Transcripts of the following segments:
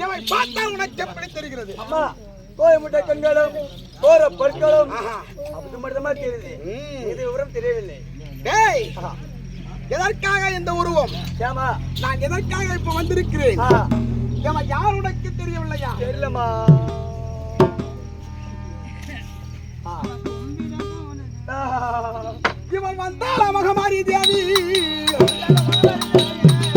எவை பார்த்தால் உனக்கு எப்படி தெரிகிறது? அம்மா கோய முட்டை கண்களும் கோர பற்களும் அது மட்டுமா தெரியுது. இது விவரம் தெரியவில்லை. டேய் எதற்காக இந்த உருவம்? ஏமா நான் எதற்காக இப்ப வந்திருக்கிறேன்? ஏமா யார் உனக்கு தெரியவில்லையா? தெரியலமா. இவன் வந்தால மகமாரி தேவி,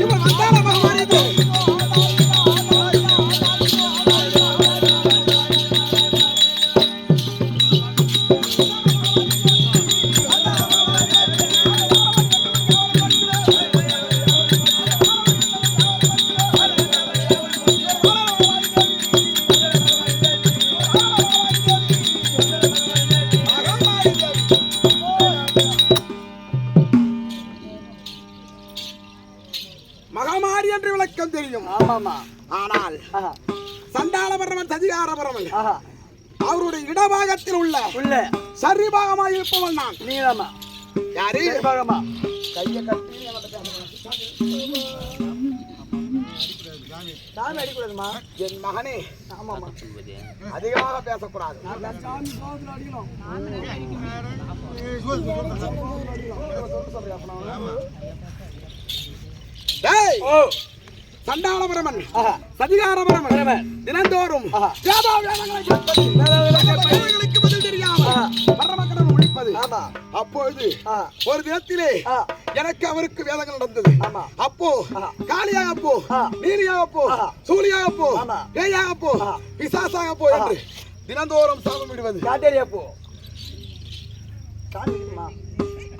இவன் வந்தால மகமாரி தேவி. மகமாரி என்று விளக்கம் தெரியும். ஆமாமா. ஆனால் சண்டாளபரமன் சதிகாரபரமன் அவருடைய இடபாகத்தில் உள்ள சரிபாகமாக இருப்பவன் நான். நீதாமா? யாரு? சரிபாகமா. கையை கட்டி சாமி அடிக்கூடாதுமா. என் மகனே. ஆமாமா. அதிகமாக பேசக்கூடாது. சண்டாளபரமன் சதிகாரபரமன் தினந்தோறும் பதில் தெரியாமல் பரமக்கடன் ஒழிப்பது. அப்பொழுது ஒரு தினத்திலே எனக்கு அவருக்கு வேதங்கள் நடந்தது. அப்போ காளியாக போ, நீலியாக போ, சூலியாக போ, பேயாக போ, பிசாசாக போ என்று தினந்தோறும் சாபம் விடுவது. போ.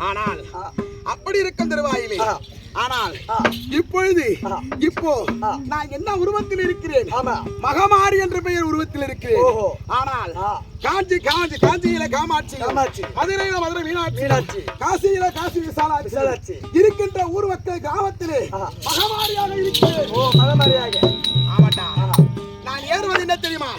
ஆனால் அப்படி இருக்கும் திருவாயிலே, ஆனால் இப்பொழுது இப்போ நான் என்ன உருவத்தில் இருக்கிறேன்? மகமாரி என்ற பெயர் உருவத்தில் இருக்கிறேன். ஆனால் காஞ்சியில காமாட்சி, மதுரையில மதுரை மீனாட்சி, காசியில காசி விசாலாட்சி இருக்கின்ற ஊர் மக்கள் கிராமத்திலே மகமாரியாக இருக்கிறேன். மகமாரியாக. ஆமாட்டா. நான் ஏறுவது என்ன தெரியுமா?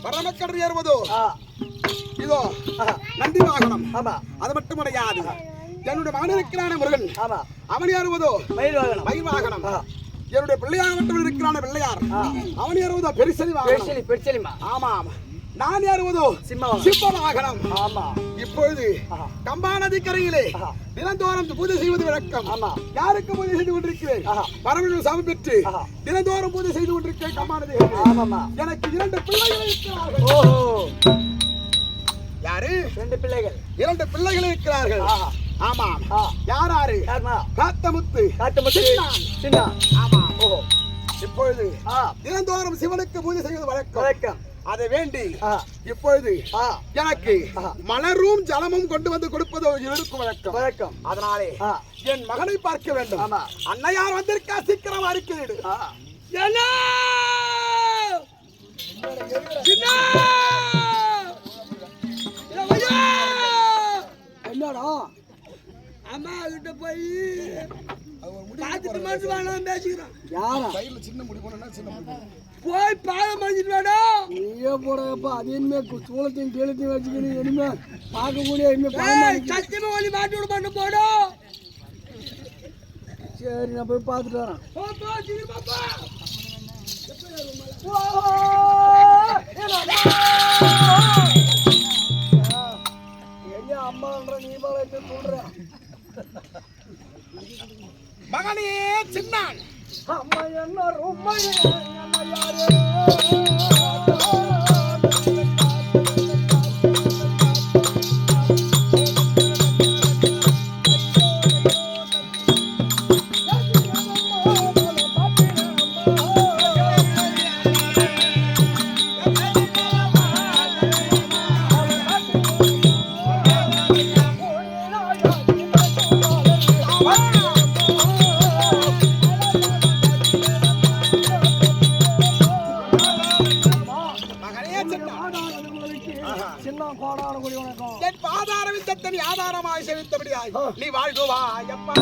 பரமக்கடல் ஏறுவதோ இதோ நந்தி வாகனம். அது மட்டுமடையாது, என்னுடைய மகன் இருக்கிறான முருகன், அவன் ஏறுவதோ மயில் வாகனம். என்னுடைய பிள்ளையாக மட்டும் இருக்கிறான பிள்ளையார், அவன் ஏறுவதோ பெருசலி வாகனம். ஆமாம். நான் ஏறுவதோ சிம்ம வாகனம். இப்பொழுது கம்பா நதிக்கரையிலே தினந்தோறும் பூஜை செய்வது வழக்கம். யாருக்கு பூஜை செய்து கொண்டிருக்கிறேன்? பரமன் சாமி பெற்று தினந்தோறும் பூஜை செய்து கொண்டிருக்கிறேன் கம்பா நதிக்கரையில். எனக்கு 2 பிள்ளைகள் இருக்கிறார்கள். யாரு? 2 பிள்ளைகள். 2 பிள்ளைகள் இருக்கிறார்கள். ஆமாம். யாராரு? காத்தமுத்து, சின்னா. ஆமாம். இப்பொழுது தினந்தோறும் சிவனுக்கு பூஜை செய்வது வழக்கம். அதை வேண்டி இப்பொழுது எனக்கு மலரும் ஜலமும் கொண்டு வந்து கொடுப்பது இருக்கும் வழக்கம். அதனாலே என் மகனை பார்க்க வேண்டும். அன்னையார் வந்திருக்கா, சீக்கிரமா இருக்கிறது. என்னடா அம்மா கிட்ட போய் சின்ன முடி போய் பாலம் பண்ணிட்டு வேணும். நீயே போடப்பா. அது இனிமே சூளத்தையும் கீழத்தையும் வச்சுக்கணும். இனிமே பார்க்கக்கூடிய சத்தியமா ஒளி மாட்டி விட மாட்டேன் போடும். சரி, நான் போய் பார்த்துட்டு வரேன். என்ன அம்மான்ற நீ போல என்ன சொல்ற? மகனே சின்னான், அம்மா என்ன ரொம்ப யாரு? சின்ன கோடான கொடி வணக்கம். என் பாதார விந்தத்தை நீ ஆதாரமாய் செலுத்தபடியாய் நீ வாழ்வா எப்பா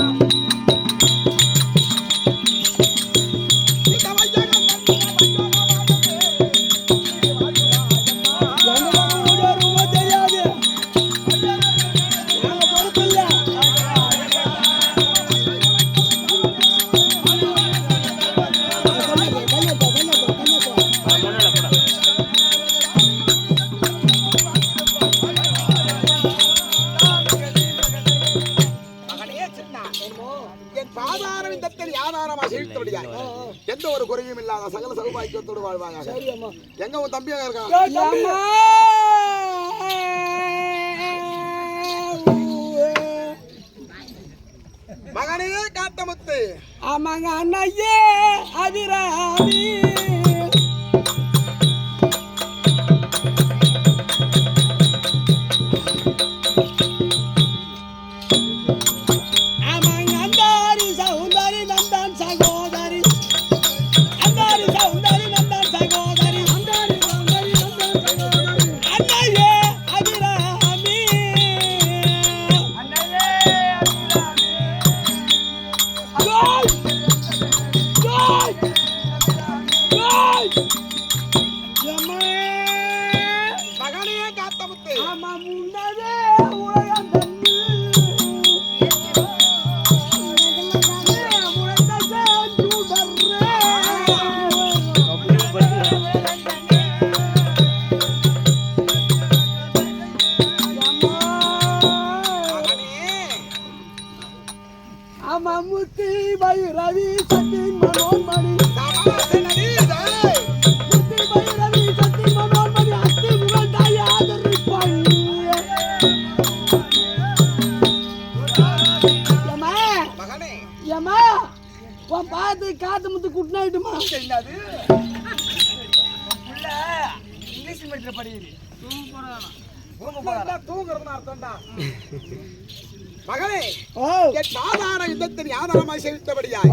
எந்த ஒரு குறையும் இல்லாத சகல சௌபாக்கியத்தோடு வாழ்வாங்க. எங்க உன் தம்பியாக இருக்கான்? மகனே காத்தமுத்து. ஆமாங்க அண்ணையே அதிராமி. முத்தி பைரவி சக்தி மனோன்மணி முத்தி பைரவி சக்தி மனோன்மணி அத்தி முகந்தாய் ஆதரிப்பாய். ஏமா உன் பார்த்து காத்து முத்து குட்டினாயிட்டுமா? இங்கிலீஷ் மீட்டர் படிக்குது. தூங்குறதுன்னு அர்த்தம்டா. மகனே என் சாதாரண யுத்தத்தின் ஆதாரமாய் செலுத்தபடியாய்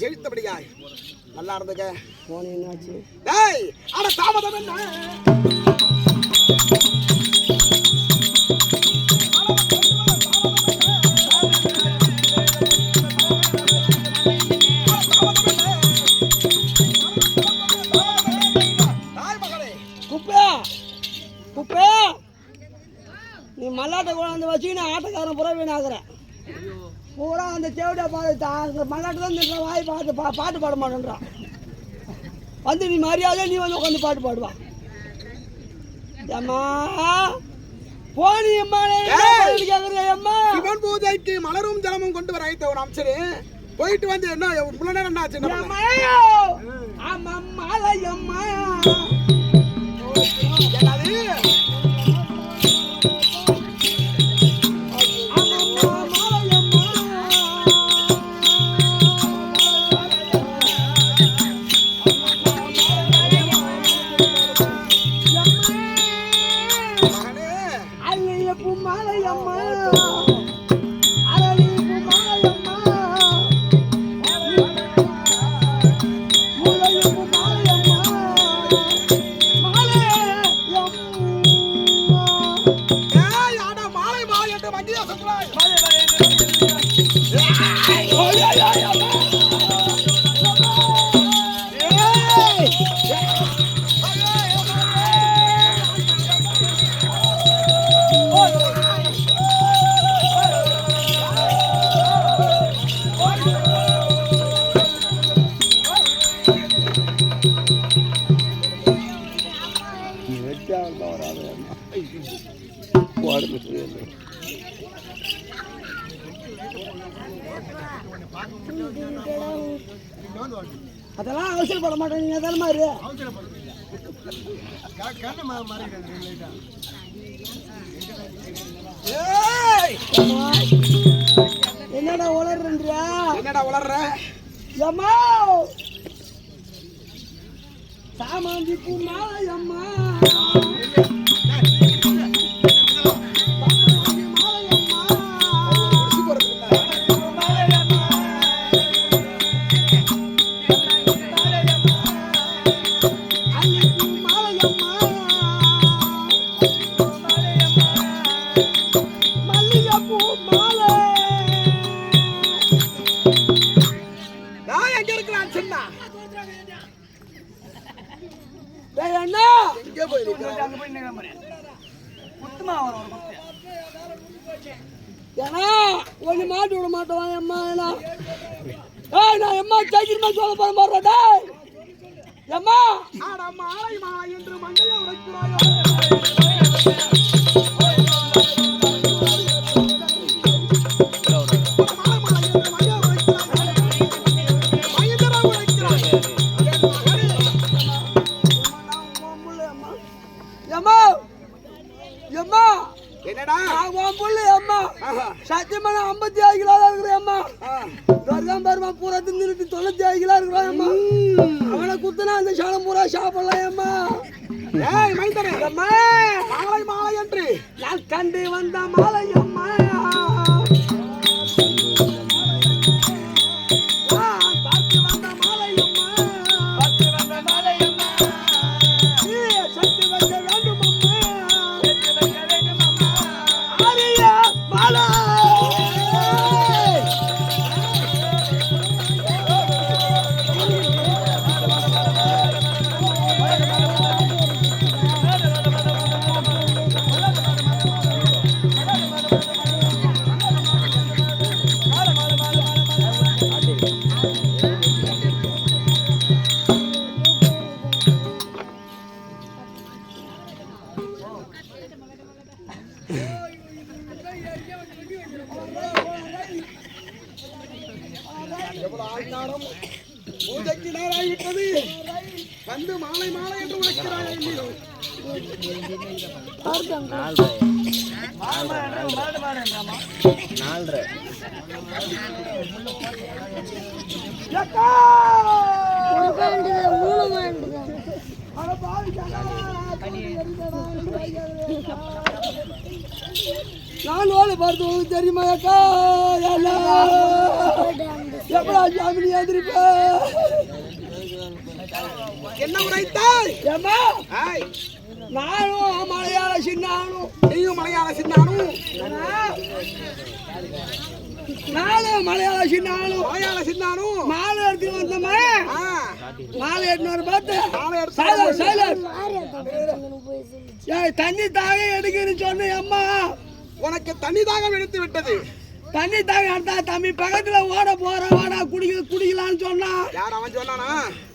செலுத்தபடியாய் நல்லா இருந்துக்க. போன் என்னாச்சு? டேய் அட தாமதம் என்ன? குப்பையா நீ மல்லாட்டை கொண்டாந்து வச்சுக்கின்னு ஆட்டக்காரன் புற வீணாக்குற. பூரா அந்த தேவடியா பாடு மல்லாட்டு தான் நின்ற வாய் பாட்டு பாட மாட்டேன்றான். வந்து நீ மரியாதை நீ வந்து உட்காந்து பாட்டு பாடுவா. அம்மா போனி அம்மா சிவன் பூஜைக்கு மலரும் ஜலமும் கொண்டு வர ஐத்த ஒரு அம்சரு போயிட்டு வந்து என்ன இவ்வளவு நேரம் என்ன ஆச்சு? மாலையம்மா அதெல்லாம் அவசரப்பட மாட்டேன் நீங்க தானே மாதிரி என்னடா உளர்றியா? என்னடா உளர்ற? அம்மா சாமாந்தி பூ மாலை அம்மா ஒண்ணு மாட்டு விட மாட்டோம் அம்மா நான் எம்மா சைக்கிள் சொல்ல போற மாட்டேன் எம்மா மாலை மாலை என்று மங்கையை உரைக்கிறாயோ சத்தியமான 55 கிலோ தான் இருக்கிறேன் அம்மா துர்கம் பெருமா பூரா தின்னுட்டு 95 கிலோ இருக்கிறான் அம்மா அவனை குத்துனா அந்த சாலம் பூரா சாப்பிடலாம் அம்மா ஏய் மைந்தரே அம்மா மாலை மாலை என்று நான் கண்டு வந்த மாலை அம்மா பார்த்து வந்த மாலை அம்மா சத்து வைக்க வேண்டும் அம்மா ஆரியா மாலை பூஜைக்கு நேராகிவிட்டது வந்து மாலை மாலை என்று உழைக்கிறாய் இல்லையோ நான் ஓலை பார்த்து உங்களுக்கு தெரியுமா அக்கா எப்படா ஜாமீன் எதிர்ப்ப என்ன உரைத்தாய் ஏம்மா ஏய் நானும் மலையாள சின்னானும் நீயும் மலையாள சின்னானும் நானும் மலையாள சின்னானும் மலையாள சின்னானும் மாலை எடுத்து வந்தோமா மாலை எடுத்து பார்த்து தண்ணி தாக எடுக்கணும்னு சொன்னேன் அம்மா உனக்கு தண்ணி தாகம் எடுத்து விட்டது தண்ணி தாக எடுத்தா தம்பி பக்கத்துல ஓட போற வாடா குடிக்கலான்னு சொன்னா யார் அவன் சொன்னானா